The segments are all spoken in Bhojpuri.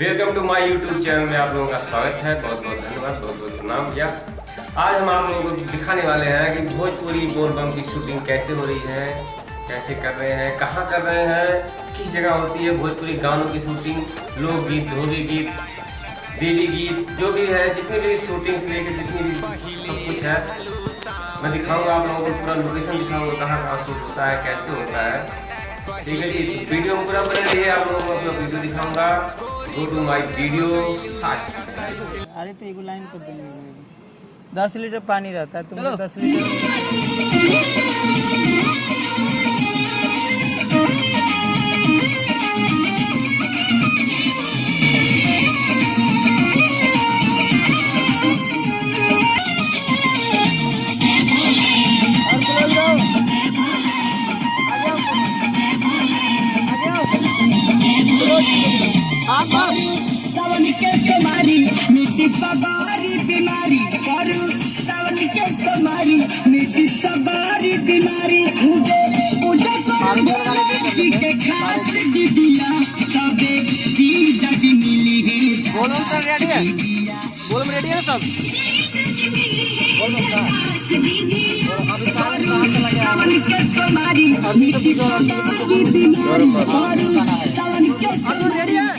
वेलकम टू माय यूट्यूब चैनल में आप लोगों का स्वागत है। बहुत बहुत धन्यवाद, बहुत बहुत प्रणाम भैया। आज हम आप लोगों को दिखाने वाले हैं कि भोजपुरी बोलबम की शूटिंग कैसे हो रही है, कैसे कर रहे हैं, कहाँ कर रहे हैं, किस जगह होती है भोजपुरी गानों की शूटिंग, लोकगीत, धोबी गीत, देवी गीत, जो भी है, जितनी भी शूटिंग से लेकर जितनी भी सब कुछ है मैं दिखाऊंगा आप लोगों को। पूरा लोकेशन दिखाऊंगा, कहाँ कहाँ शूट होता है, कैसे होता है। ठीक है जी, तो वीडियो में पूरा बने रहिए, आप लोगों को अपना वीडियो दिखाऊंगा। Go to my video. अरे तो एक लाइन कर देंगे। 10 लीटर पानी रहता है, तुम 10 लीटर। सावन के समारी मिट्टी सवारी बीमारी करू, सावन के समारी मिट्टी सवारी बीमारी पूजा करू जी के खास दीदिया तबे जी जज मिली है। बोलो तो रेडी है, बोलो रेडी है सब। सावन के समारी मिट्टी सवारी बीमारी करू, सावन के रेडी है।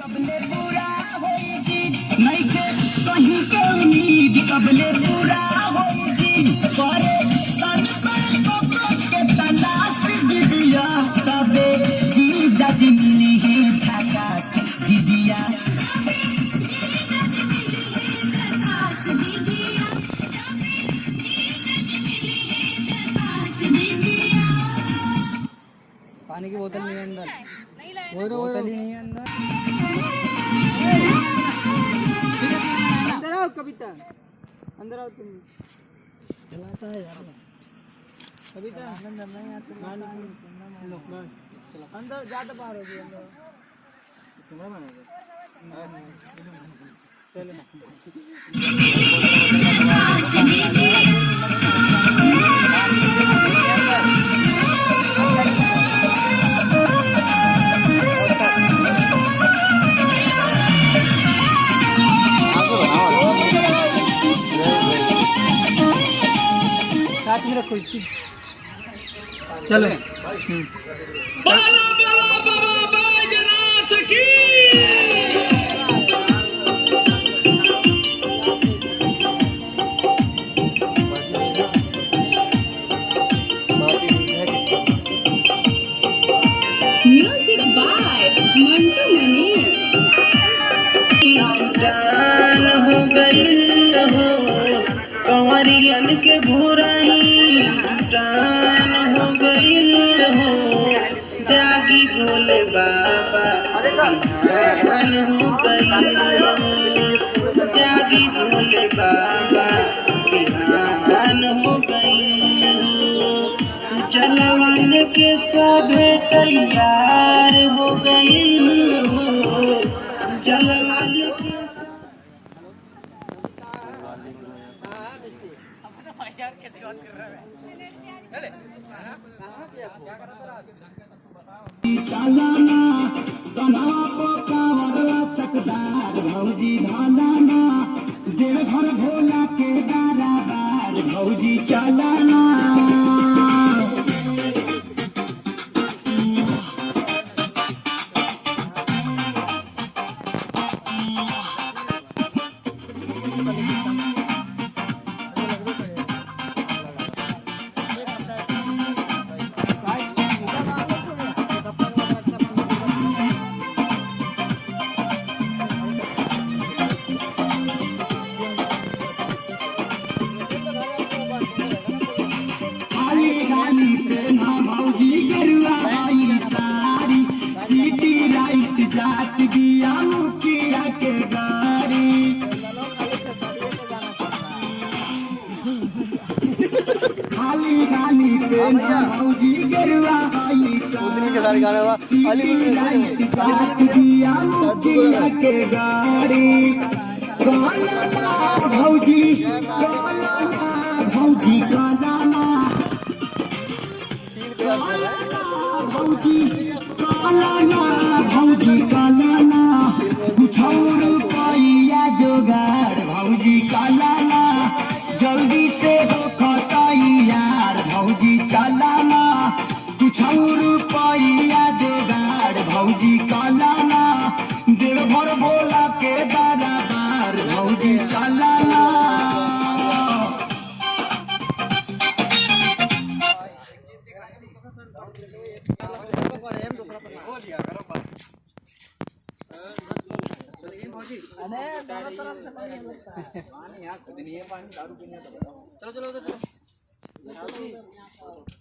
कबले पूरा होएगी नहीं के कहीं के उम्मीद, कबले पूरा होएगी करे के तलाश दीदिया तबे जी जज मिली है झकास दीदिया। पानी की बोतल नहीं है अंदर, बोतल ही नहीं है अंदर। अंदर आओ कविता, अंदर आओ तुम। चलाता है यार कविता, अंदर नहीं आते। चलो अंदर ज्यादा बाहर हो गई, अंदर कैमरा मैन चलो रखो इसकी। चलो म्यूजिक बाय मंटू मनी। हो गई हो कंवरियन के भोरही टान हो गई हो, जागी भोले बाबा बिहान हो गई हो, जागी भोले बाबा बिहान हो गई हो, जलवन के सभे तैयार हो गई हो, जलवन के चालाना कन्हवा पोका वरला चकदार भौजी धालाना, देवघर भोला के दारादार भौजी चालाना। भौजी गेरुआ के गाड़ी कालाना भौजी कालाना भौजी कालाना भौजी कालाना भौजी कालाना कुछ और पाइया जोगाड़ भौजी कालाना जल्दी से हो खटाई यार भौजी चलाना कुछ और पाइया जोगाड़ भौजी कालाना देव भर भोला के दरबार भौजी चलाना चलो चलो